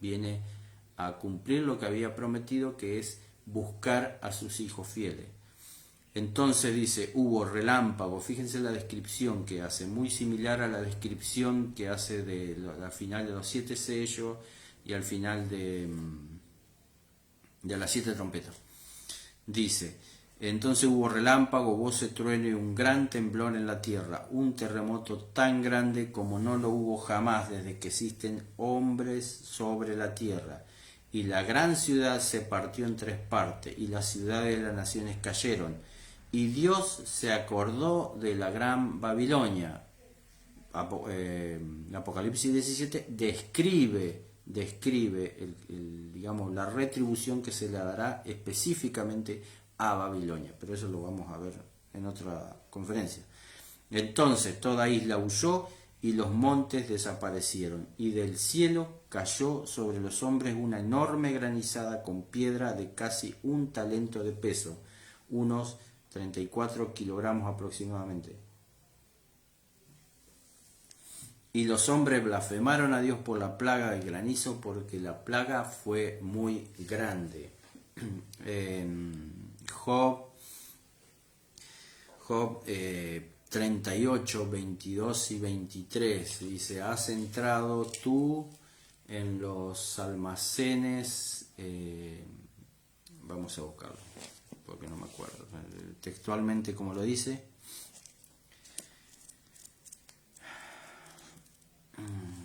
Viene a cumplir lo que había prometido, que es buscar a sus hijos fieles. Entonces dice: hubo relámpago. Fíjense la descripción que hace, muy similar a la descripción que hace de la final de los 7 sellos, y al final de las 7 trompetas. Dice: entonces hubo relámpago, voz, trueno y un gran temblor en la tierra, un terremoto tan grande como no lo hubo jamás desde que existen hombres sobre la tierra. Y la gran ciudad se partió en 3 partes, y las ciudades de las naciones cayeron. Y Dios se acordó de la gran Babilonia. Apocalipsis 17 describe digamos, la retribución que se le dará específicamente a Babilonia, pero eso lo vamos a ver en otra conferencia. Entonces toda isla huyó y los montes desaparecieron, y del cielo cayó sobre los hombres una enorme granizada con piedra de casi 1 talento de peso, unos 34 kilogramos aproximadamente. Y los hombres blasfemaron a Dios por la plaga del granizo, porque la plaga fue muy grande. Job 38, 22 y 23 dice: has entrado tú en los almacenes, vamos a buscarlo porque no me acuerdo textualmente como lo dice.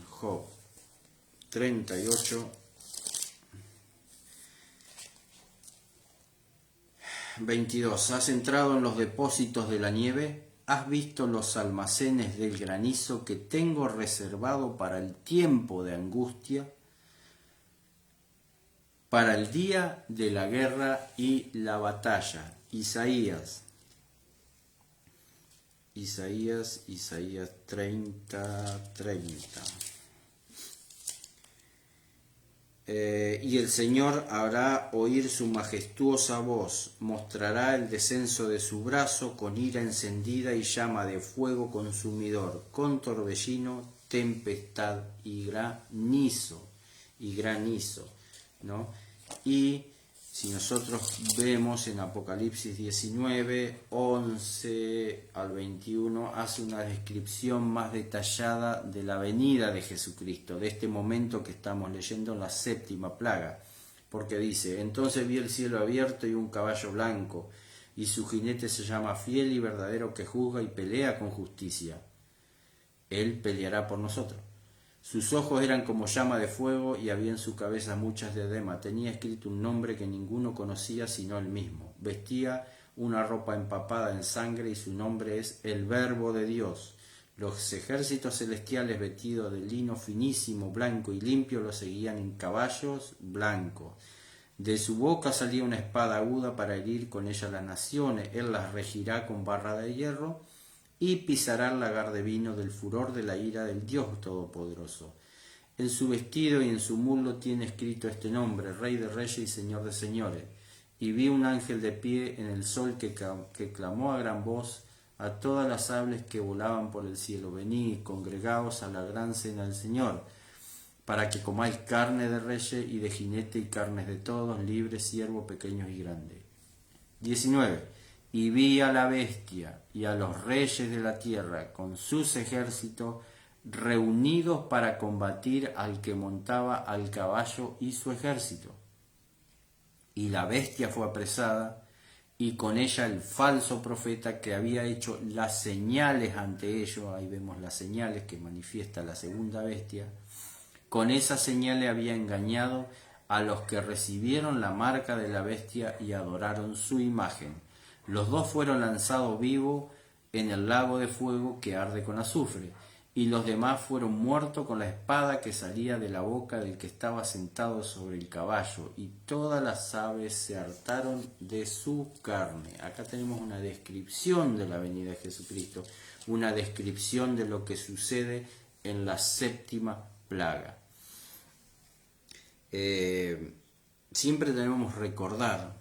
Job 38, 22. Has entrado en los depósitos de la nieve, has visto los almacenes del granizo que tengo reservado para el tiempo de angustia, para el día de la guerra y la batalla. Isaías 30, 30. Y el Señor hará oír su majestuosa voz, mostrará el descenso de su brazo con ira encendida y llama de fuego consumidor, con torbellino, tempestad y granizo, ¿no? Y si nosotros vemos en Apocalipsis 19, 11 al 21, hace una descripción más detallada de la venida de Jesucristo, de este momento que estamos leyendo en la 7ª plaga, porque dice: entonces vi el cielo abierto y un caballo blanco, y su jinete se llama Fiel y Verdadero, que juzga y pelea con justicia. Él peleará por nosotros. Sus ojos eran como llama de fuego y había en su cabeza muchas diademas. Tenía escrito un nombre que ninguno conocía sino él mismo. Vestía una ropa empapada en sangre y su nombre es el Verbo de Dios. Los ejércitos celestiales vestidos de lino finísimo, blanco y limpio lo seguían en caballos blancos. De su boca salía una espada aguda para herir con ella las naciones. Él las regirá con barra de hierro y pisará el lagar de vino del furor de la ira del Dios Todopoderoso. En su vestido y en su muslo tiene escrito este nombre: Rey de Reyes y Señor de Señores. Y vi un ángel de pie en el sol que clamó a gran voz a todas las aves que volaban por el cielo: venid, congregaos a la gran cena del Señor, para que comáis carne de reyes y de jinete y carnes de todos, libres, siervos, pequeños y grandes. 19. Y vi a la bestia y a los reyes de la tierra con sus ejércitos reunidos para combatir al que montaba al caballo y su ejército. Y la bestia fue apresada, y con ella el falso profeta que había hecho las señales ante ellos. Ahí vemos las señales que manifiesta la segunda bestia. Con esas señales había engañado a los que recibieron la marca de la bestia y adoraron su imagen. Los dos fueron lanzados vivos en el lago de fuego que arde con azufre, y los demás fueron muertos con la espada que salía de la boca del que estaba sentado sobre el caballo, y todas las aves se hartaron de su carne. Acá tenemos una descripción de la venida de Jesucristo, una descripción de lo que sucede en la 7ª plaga. Siempre debemos recordar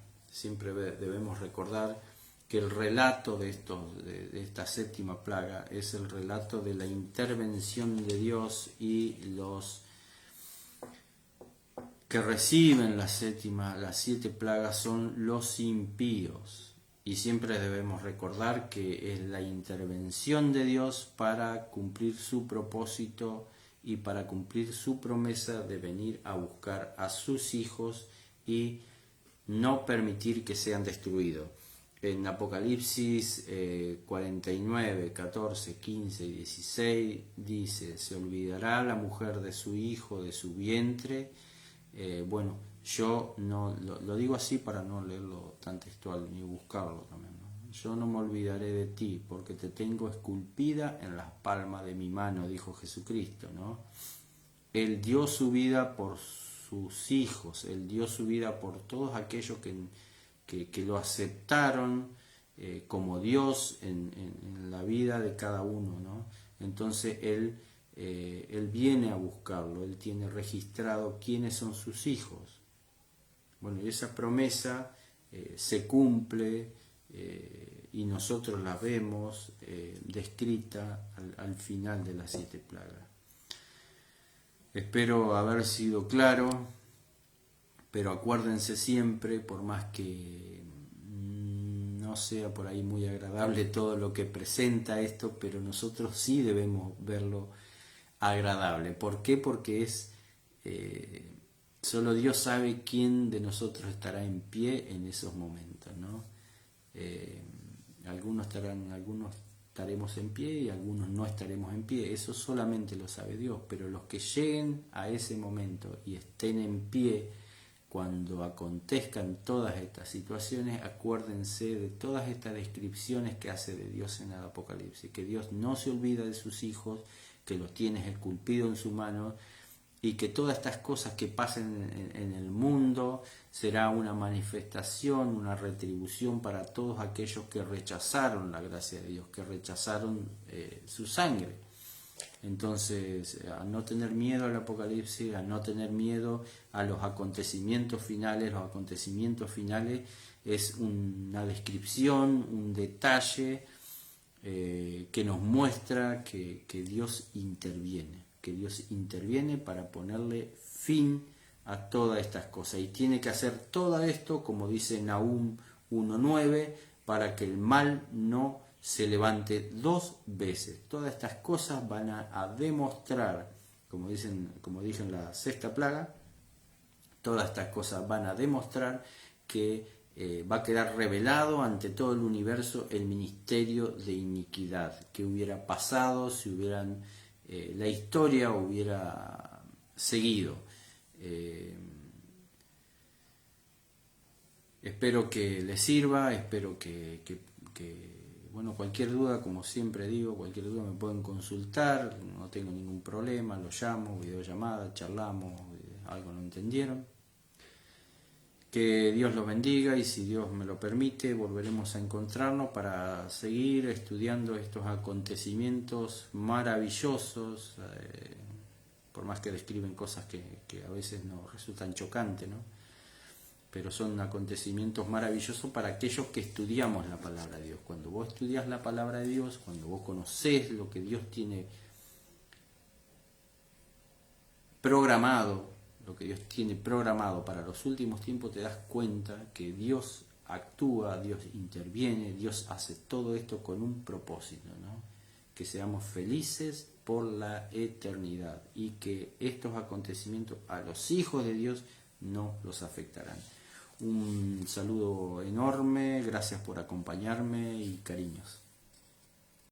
que el relato de esta 7ª plaga es el relato de la intervención de Dios, y los que reciben las 7 plagas son los impíos. Y siempre debemos recordar que es la intervención de Dios para cumplir su propósito y para cumplir su promesa de venir a buscar a sus hijos y no permitir que sean destruidos. En Apocalipsis 49, 14, 15 y 16 dice: se olvidará la mujer de su hijo, de su vientre. Bueno, yo no lo digo así para no leerlo tan textual ni buscarlo también, ¿no? Yo no me olvidaré de ti, porque te tengo esculpida en las palmas de mi mano, dijo Jesucristo, ¿no? Él dio su vida por sus hijos, Él dio su vida por todos aquellos que lo aceptaron como Dios en la vida de cada uno, ¿no? Entonces Él viene a buscarlo, Él tiene registrado quiénes son sus hijos. Bueno, y esa promesa se cumple y nosotros la vemos descrita al final de las 7 plagas. Espero haber sido claro, pero acuérdense siempre, por más que no sea por ahí muy agradable todo lo que presenta esto, pero nosotros sí debemos verlo agradable. ¿Por qué? Porque es solo Dios sabe quién de nosotros estará en pie en esos momentos, ¿no? Algunos estaremos en pie y algunos no estaremos en pie. Eso solamente lo sabe Dios, pero los que lleguen a ese momento y estén en pie cuando acontezcan todas estas situaciones, acuérdense de todas estas descripciones que hace de Dios en el Apocalipsis, que Dios no se olvida de sus hijos, que los tiene esculpidos en su mano, y que todas estas cosas que pasen en el mundo será una manifestación, una retribución para todos aquellos que rechazaron la gracia de Dios, que rechazaron su sangre. Entonces, a no tener miedo al Apocalipsis, a no tener miedo a los acontecimientos finales. Los acontecimientos finales es una descripción, un detalle que nos muestra que Dios interviene. Que Dios interviene para ponerle fin a todas estas cosas. Y tiene que hacer todo esto, como dice Nahum 1.9, para que el mal no se levante 2 veces. Todas estas cosas van a demostrar, como dije en la 6ª plaga, todas estas cosas van a demostrar que va a quedar revelado ante todo el universo el ministerio de iniquidad que hubiera pasado si hubieran la historia hubiera seguido. Espero que les sirva, espero que bueno, cualquier duda, como siempre digo, cualquier duda me pueden consultar, no tengo ningún problema, lo llamo, videollamada, charlamos, algo no entendieron. Que Dios los bendiga y si Dios me lo permite volveremos a encontrarnos para seguir estudiando estos acontecimientos maravillosos, por más que describen cosas que a veces nos resultan chocantes, ¿no? Pero son acontecimientos maravillosos para aquellos que estudiamos la palabra de Dios. Cuando vos estudias la palabra de Dios, cuando vos conocés lo que Dios tiene programado, lo que Dios tiene programado para los últimos tiempos, te das cuenta que Dios actúa, Dios interviene, Dios hace todo esto con un propósito, ¿no? Que seamos felices por la eternidad y que estos acontecimientos a los hijos de Dios no los afectarán. Un saludo enorme, gracias por acompañarme y cariños.